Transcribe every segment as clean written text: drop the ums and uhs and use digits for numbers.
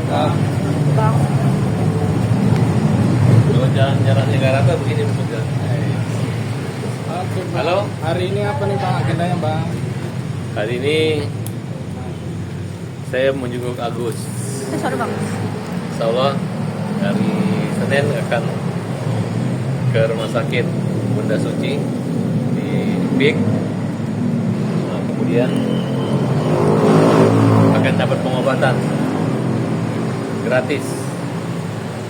Bang. Kalau jalan-jalan yang rata begini maksudnya. Oke, Bang. Halo? Hari ini apa nih Bang agendanya Bang? Hari ini saya menjenguk Agus. Sorry bang. Insya Allah hari Senin akan ke rumah sakit Bunda Suci di PIK. Nah, kemudian akan dapat pengobatan gratis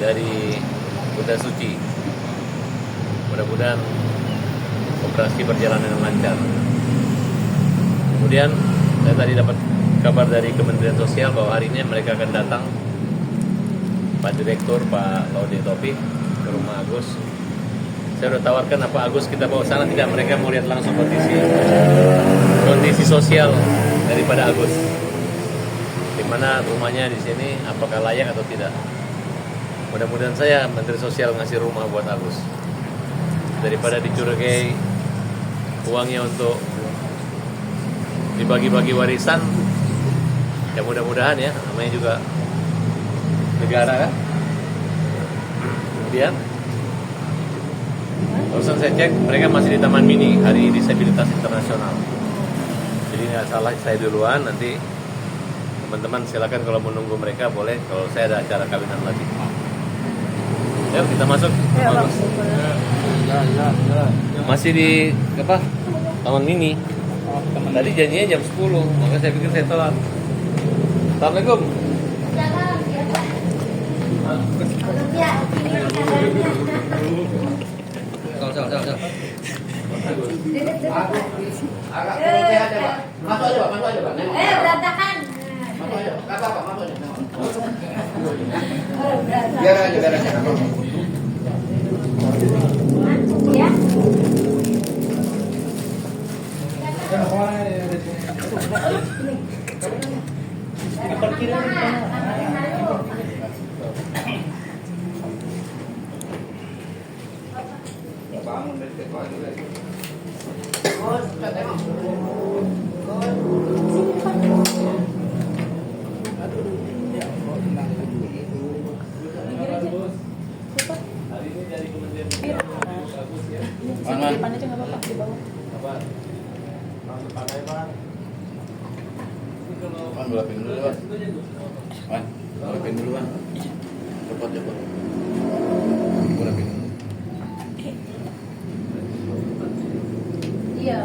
dari Bunda Suci. Mudah-mudahan operasi berjalan dengan lancar. Kemudian saya tadi dapat kabar dari Kementerian Sosial bahwa hari ini mereka akan datang, Pak Direktur, Pak Laude Topik, ke rumah Agus. Saya sudah tawarkan apa Agus kita bawa sana, tidak, mereka mau lihat langsung kondisi sosial daripada Agus, di mana rumahnya di sini, apakah layak atau tidak. Mudah-mudahan saya Menteri Sosial ngasih rumah buat Agus daripada dicurigai uangnya untuk dibagi-bagi warisan. Ya mudah-mudahan ya, namanya juga negara kan. Kemudian barusan saya cek, mereka masih di Taman Mini, Hari Disabilitas Internasional. Jadi nggak salah saya duluan, nanti teman-teman silakan kalau menunggu mereka boleh, kalau saya ada acara kawinan lagi. Yuk kita masuk. Ya bang. Masih di apa? Taman Mini. Tadi janjinya jam 10, maka saya pikir saya telat. Assalamualaikum. Masuk aja Pak. Berantakan. Masuk aja. Enggak apa-apa, masuk aja. Biar aja. Ya. Hari ini dari Kementerian Agus ya. Di depan aja nggak apa-apa, di bawah. Apa? Langsung pakai Pak. Ini kalau Bang, gelapin dulu, Bang. Bang, gelapin dulu, Bang. Cepat. Gelapin dulu. Iya.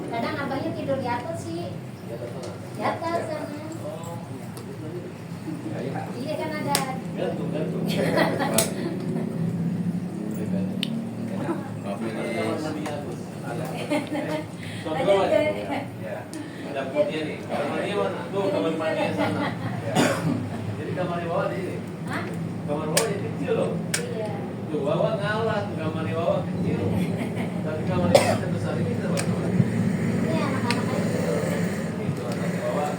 Kadang abahnya tidur di atas sih. Di atas sana. Iya kan ada. gantung. Ada putih nih. Kamar mandi mana? Tuh kamar mandi yang sana. Jadi kamar di bawah di sini. Hah? Kamar bawah yang kecil loh. Iya. Tuh bawah ngalah, tuh kamar di bawah kecil. Tapi kamar di bawah besar ini kita buat apa? Ini anak-anak aja. Itu anak di bawah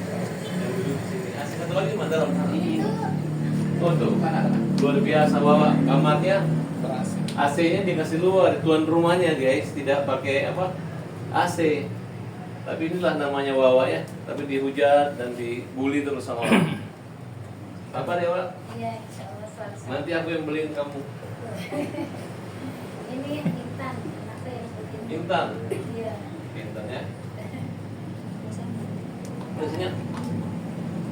yang duduk di sini. Asik satu lagi mana dalam sana? Itu Oh tuh, luar biasa bawa kamarnya. AC-nya dikasih luar, tuan rumahnya guys, tidak pakai apa AC. Tapi inilah namanya Wawa ya, tapi dihujat dan dibully terus sama orang. Apa ya Wak? iya, insyaallah selalu. Nanti aku yang beliin kamu. Ini Intan, anak saya yang begini. Intan, Iya. Intan ya. Biasanya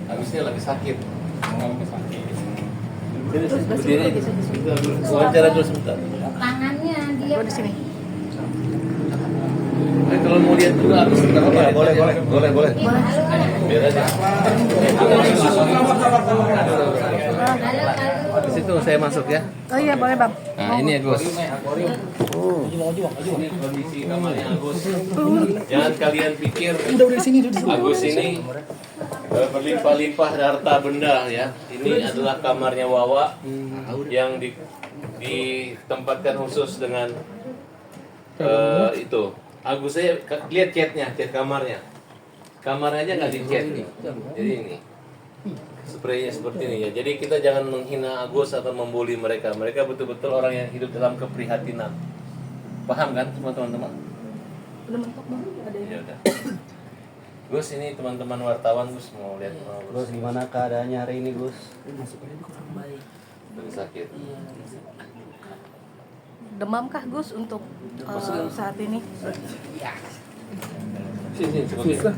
habisnya lagi sakit. Berdiri. Wawancara dulu sebentar. Tangannya dia. Oh, di sini. Kalau mau lihat dulu habis kita apa? Boleh. Biar aja. Halo. Di situ saya masuk ya. Oh iya boleh bang. Nah ini Agus. Ini kondisi kamarnya Agus. Jangan kalian pikir Agus ini berlimpah-limpah harta benda ya. Ini adalah kamarnya Wawa yang ditempatkan khusus dengan itu. Agus saya lihat chat kamarnya. Kamarnya aja nggak dicat. Jadi ini spraynya seperti ini ya. Jadi kita jangan menghina Agus atau membuli mereka. Mereka betul-betul orang yang hidup dalam keprihatinan. Paham kan semua teman-teman? Udah mentok bang. Ada Ya yang. udah. Gus, ini teman-teman wartawan Gus mau lihat Gus, gimana keadaannya hari ini, Gus? lagi sakit. Demam kah Gus untuk saat ini? Sini, coba.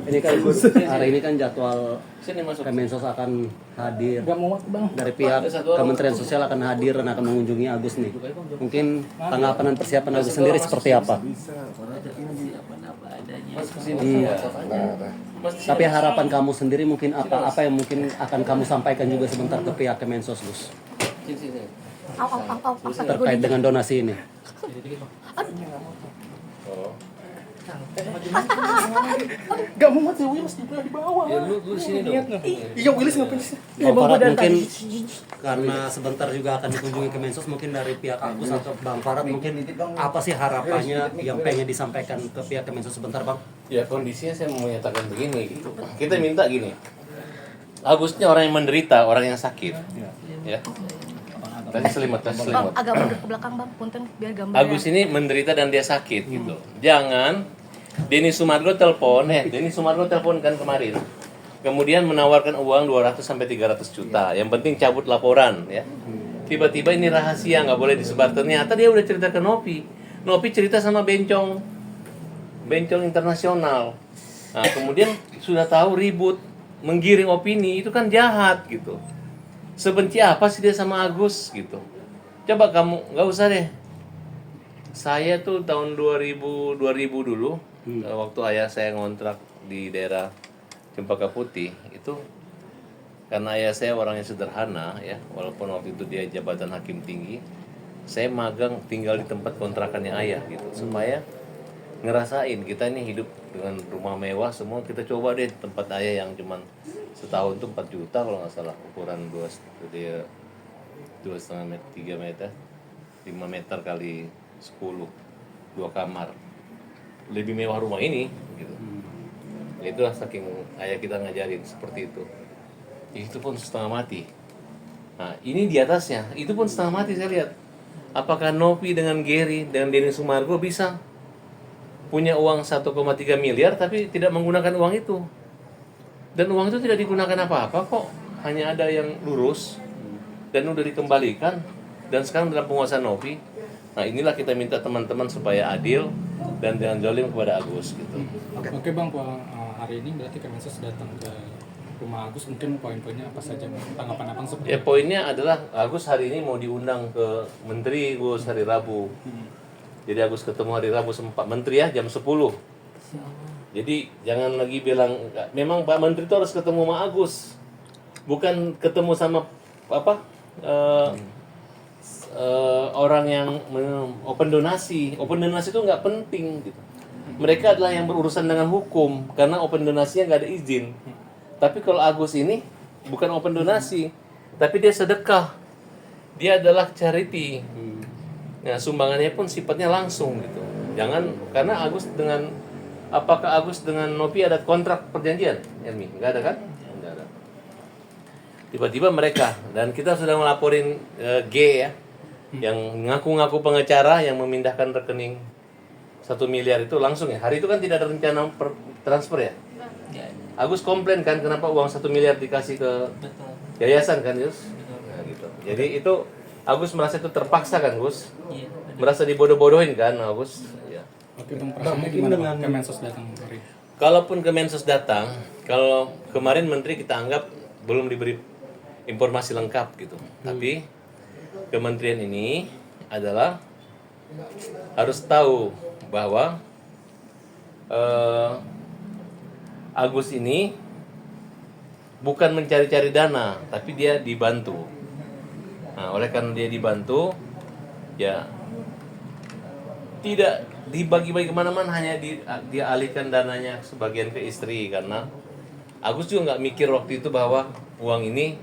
Ini kan Gus, hari ini kan jadwal Sini masuk. Kemensos akan hadir. Gak muat bang. Dari pihak Kementerian Sosial akan hadir dan akan mengunjungi Agus nih. Mungkin tanggapan dan persiapan Agus sendiri seperti apa? Masuk sini. Ya. Tapi harapan kamu sendiri mungkin apa yang mungkin akan kamu sampaikan juga sebentar ke pihak Kemensos, Gus, Sini. Au, terkait dengan donasi ini. Oh. Gak muat sih Willis di bawah. Ya lu sini dong. Iya Willis ngapain sih? Bang Farad mungkin karena sebentar juga akan dikunjungi Kemensos, mungkin dari pihak Agus atau Bang Farad mungkin apa sih harapannya yang pengen disampaikan ke pihak Kemensos sebentar, Bang? Ya kondisinya saya mau menyatakan begini gitu. Kita minta gini. Agusnya orang yang menderita, orang yang sakit. Ya. Kasih selimut. Bang, agak mundur ke belakang Bang, punten biar gambarnya. Agus ini menderita dan dia sakit gitu. Jangan Denny Sumargo telepon kan kemarin. Kemudian menawarkan uang 200 sampai 300 juta. Yang penting cabut laporan ya. Tiba-tiba ini rahasia, nggak boleh disebar. Ternyata dia udah cerita ke Nopi. Nopi cerita sama Bencong internasional. Nah, kemudian sudah tahu ribut, menggiring opini, itu kan jahat gitu. Sebenci apa sih dia sama Agus gitu. Coba kamu, nggak usah deh. Saya tuh tahun 2000 dulu, waktu ayah saya ngontrak di daerah Cempaka Putih, itu karena ayah saya orangnya sederhana ya, walaupun waktu itu dia jabatan hakim tinggi, saya magang tinggal di tempat kontrakannya ayah gitu, supaya ngerasain kita ini hidup dengan rumah mewah semua. Kita coba deh tempat ayah yang cuman setahun tuh 4 juta kalau nggak salah, ukuran 2,5 meter, 3 meter, 5 meter kali 10, 2 kamar, lebih mewah rumah ini gitu. Itulah saking ayah kita ngajarin seperti itu. Itu pun setengah mati. Nah ini di atasnya, itu pun setengah mati saya lihat. Apakah Novi dengan Gary dan Denny Sumargo bisa punya uang 1,3 miliar tapi tidak menggunakan uang itu? Dan uang itu tidak digunakan apa-apa kok, hanya ada yang lurus dan udah dikembalikan dan sekarang dalam penguasaan Novi. Nah inilah kita minta teman-teman supaya adil dan jangan zalim kepada Agus gitu. Oke bang, hari ini berarti Kemensos datang ke rumah Agus, mungkin poin-poinnya apa saja bang? Tanggapan abang seperti Ya poinnya adalah Agus hari ini mau diundang ke Menteri Gus hari Rabu. Jadi Agus ketemu hari Rabu sama Pak Menteri ya jam 10. Jadi jangan lagi bilang, memang Pak Menteri itu harus ketemu sama Agus, bukan ketemu sama apa orang yang open donasi. Open donasi itu nggak penting gitu. Mereka adalah yang berurusan dengan hukum karena open donasinya nggak ada izin. Tapi kalau Agus ini bukan open donasi, tapi dia sedekah. Dia adalah charity. Nah sumbangannya pun sifatnya langsung gitu. Jangan karena apakah Agus dengan Novi ada kontrak perjanjian? Elmi, nggak ada kan? Nggak ada. Tiba-tiba mereka, dan kita sudah melaporin G ya, yang ngaku-ngaku pengacara yang memindahkan rekening 1 miliar itu langsung ya. Hari itu kan tidak ada rencana transfer ya? Agus komplain kan kenapa uang 1 miliar dikasih ke yayasan kan Gus? Nah, gitu. Jadi itu Agus merasa itu terpaksa kan Gus? Merasa dibodoh-bodohin kan Agus? Ya. Oke bang, perasaannya gimana bang? Kemensos datang hari? Kalaupun Kemensos datang, kalau kemarin Menteri kita anggap belum diberi informasi lengkap gitu. Tapi kementerian ini adalah harus tahu bahwa Agus ini bukan mencari-cari dana, tapi dia dibantu. Nah, oleh karena dia dibantu, ya tidak dibagi-bagi kemana-mana, hanya dia alihkan dananya sebagian ke istri, karena Agus juga nggak mikir waktu itu bahwa uang ini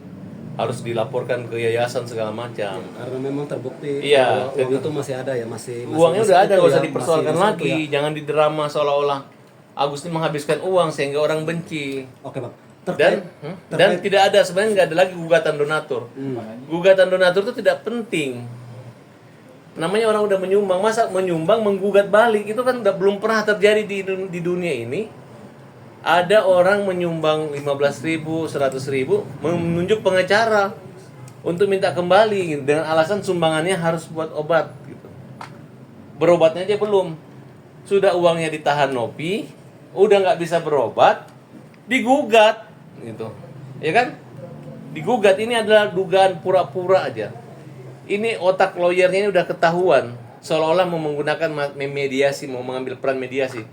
harus dilaporkan ke yayasan segala macam. Karena memang terbukti Iya, uang itu masih ada ya, masih uangnya udah ada, nggak usah ya, dipersoalkan masih lagi, ya. jangan didrama seolah-olah Agus ini menghabiskan uang sehingga orang benci. Oke bang. Dan tidak ada, sebenarnya nggak ada lagi gugatan donatur. Gugatan donatur itu tidak penting. Namanya orang udah menyumbang, masa menyumbang menggugat balik itu kan belum pernah terjadi di dunia ini. ada orang menyumbang 15.000, 100.000 menunjuk pengacara untuk minta kembali gitu, dengan alasan sumbangannya harus buat obat gitu. Berobatnya aja belum, sudah uangnya ditahan Nopi, udah nggak bisa berobat, digugat gitu, ya kan? Digugat. Ini adalah dugaan pura-pura aja. Ini otak lawyernya ini udah ketahuan, seolah-olah mau menggunakan mediasi, mau mengambil peran mediasi.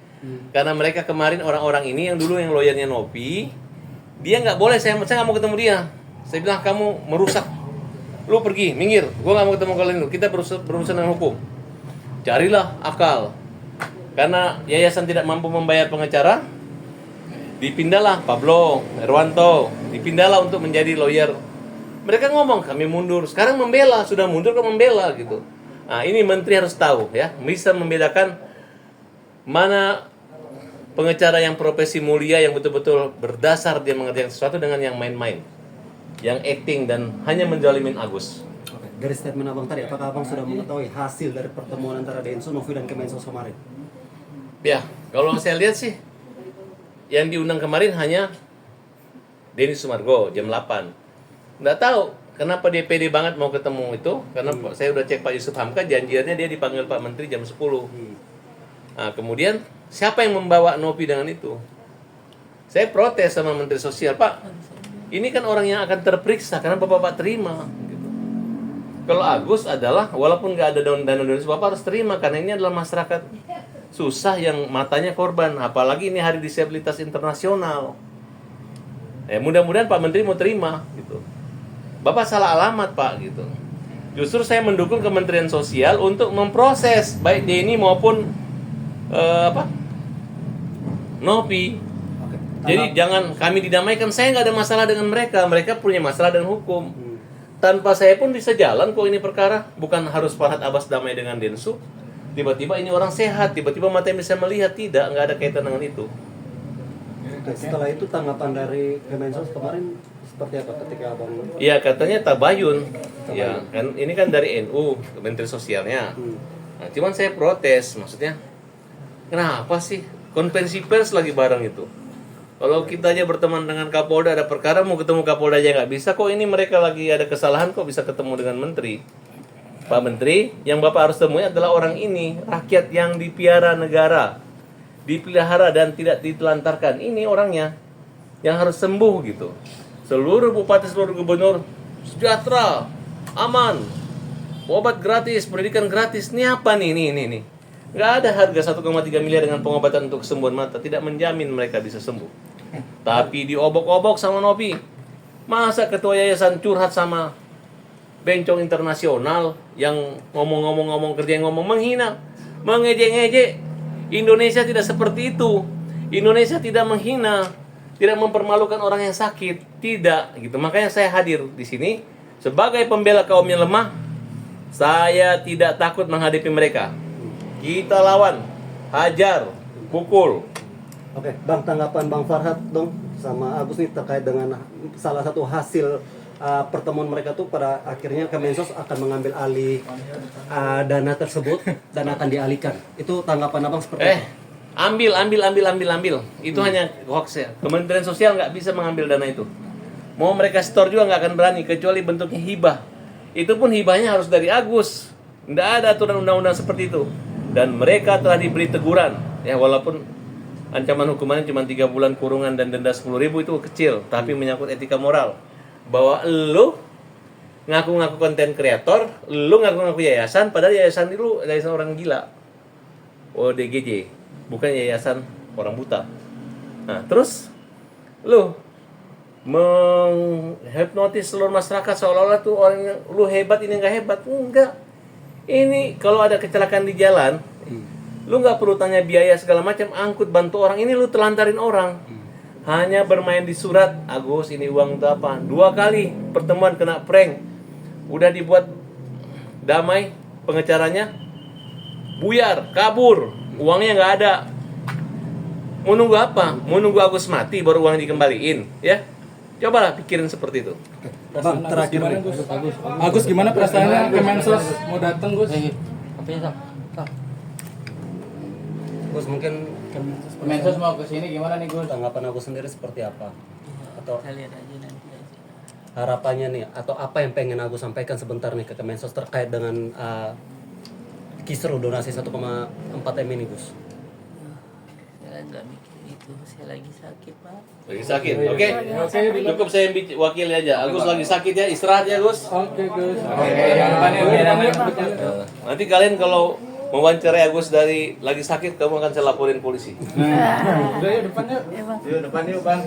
Karena mereka kemarin orang-orang ini yang dulu yang lawyernya Nopi, dia nggak boleh, saya nggak mau ketemu dia. Saya bilang kamu merusak, lu pergi, minggir, gua nggak mau ketemu kalian lu. Kita berurusan dengan hukum. Carilah akal. Karena yayasan tidak mampu membayar pengacara, dipindahlah Pablo Herwanto, dipindahlah untuk menjadi lawyer. Mereka ngomong kami mundur, sekarang membela, sudah mundur kok membela gitu. Nah ini menteri harus tahu ya, bisa membedakan mana pengacara yang profesi mulia, yang betul-betul berdasar dia mengerjakan sesuatu, dengan yang main-main, yang acting dan hanya menjalimin Agus. Oke. Dari statement abang tadi, apakah abang sudah mengetahui hasil dari pertemuan antara Densu, Novi dan Kemensos kemarin? Ya, kalau saya lihat sih, yang diundang kemarin hanya Denny Sumargo jam 8. Nggak tahu kenapa dia pede banget mau ketemu itu, karena saya udah cek Pak Yusuf Hamka, janjiannya dia dipanggil Pak Menteri jam 10. Nah, kemudian siapa yang membawa Nopi dengan itu? Saya protes sama Menteri Sosial, Pak, ini kan orang yang akan terperiksa karena Bapak terima. Gitu. Kalau Agus adalah, walaupun nggak ada dana donasi, Bapak harus terima karena ini adalah masyarakat susah yang matanya korban, apalagi ini Hari Disabilitas Internasional. Mudah-mudahan Pak Menteri mau terima, gitu. Bapak salah alamat, Pak, gitu. Justru saya mendukung Kementerian Sosial untuk memproses baik Denny maupun Nopi. Oke. Jadi jangan kami didamaikan. Saya nggak ada masalah dengan mereka. Mereka punya masalah dengan hukum. Tanpa saya pun bisa jalan kok ini perkara. Bukan harus Farhad Abbas damai dengan Densu. Tiba-tiba ini orang sehat. Tiba-tiba matanya bisa melihat. Tidak, nggak ada kaitan dengan itu. Oke. Setelah itu tanggapan dari Kemensos kemarin seperti apa ketika abang? Iya, katanya tabayun. Ya, kan ini kan dari NU, Menteri Sosialnya. Nah, cuman saya protes, maksudnya kenapa sih konferensi pers lagi bareng itu? Kalau kita aja berteman dengan Kapolda, ada perkara mau ketemu Kapolda aja nggak bisa. Kok ini mereka lagi ada kesalahan kok bisa ketemu dengan Menteri? Pak Menteri, yang Bapak harus temui adalah orang ini, rakyat yang dipiara negara, dipelihara dan tidak ditelantarkan. Ini orangnya yang harus sembuh gitu. Seluruh bupati, seluruh gubernur sejahtera, aman, obat gratis, pendidikan gratis. Ini apa nih? Nih. Nggak ada harga 1,3 miliar dengan pengobatan untuk kesembuhan mata. Tidak menjamin mereka bisa sembuh. Tapi diobok-obok sama Nopi. Masa ketua yayasan curhat sama bencong internasional yang ngomong kerja yang ngomong menghina, mengejek-ngejek. Indonesia tidak seperti itu. Indonesia tidak menghina, tidak mempermalukan orang yang sakit, tidak gitu. Makanya saya hadir di sini sebagai pembela kaum yang lemah. Saya tidak takut menghadapi mereka. Kita lawan, hajar, pukul. Oke, Bang, tanggapan Bang Farhad dong sama Agus nih terkait dengan salah satu hasil pertemuan mereka tuh pada akhirnya Kemensos akan mengambil alih dana tersebut dan akan dialihkan. Itu tanggapan Abang seperti apa? Ambil. Itu hanya hoax ya. Kementerian Sosial nggak bisa mengambil dana itu. Mau mereka store juga nggak akan berani, kecuali bentuknya hibah. Itu pun hibahnya harus dari Agus. Nggak ada aturan undang-undang seperti itu. Dan mereka telah diberi teguran. Ya, walaupun ancaman hukumannya cuma 3 bulan kurungan dan denda 10.000 itu kecil. Tapi menyangkut etika moral. Bahwa lu ngaku-ngaku konten kreator, lu ngaku-ngaku yayasan, padahal yayasan itu yayasan orang gila. ODGJ. Bukan yayasan orang buta. Nah, terus lu menghipnotis seluruh masyarakat seolah-olah tuh orang yang lu hebat, ini nggak hebat. Enggak. Ini kalau ada kecelakaan di jalan, lu nggak perlu tanya biaya segala macam, angkut bantu orang, ini lu telantarin orang. Hanya bermain di surat, Agus ini uang untuk apa? 2 kali pertemuan kena prank. Udah dibuat damai pengacaranya, buyar, kabur, uangnya nggak ada. Mau nunggu apa? Mau nunggu Agus mati baru uang dikembaliin, ya? Cobalah pikirin seperti itu. Bang, terakhir Gimana, Gus? Agus gimana perasaannya Kemensos mau datang, Gus? Gus, mungkin Kemensos mau ke sini gimana nih Gus? Tanggapan Agus sendiri seperti apa? Atau Kita lihat aja nanti aja. harapannya nih, atau apa yang pengen Agus sampaikan sebentar nih ke Kemensos terkait dengan kisru donasi 1,4 M ini, Gus? Saya nggak mikir itu, saya lagi sakit Pak. Lagi sakit, oke? Cukup saya wakil aja. Agus lagi sakit ya, istirahat ya Gus. Oke Gus. Yang depannya biar anak. Nanti kalian kalau mewawancarai Agus dari lagi sakit, kamu akan saya laporin polisi. Udah yuk depannya. Emang Yuk depan yuk Bang.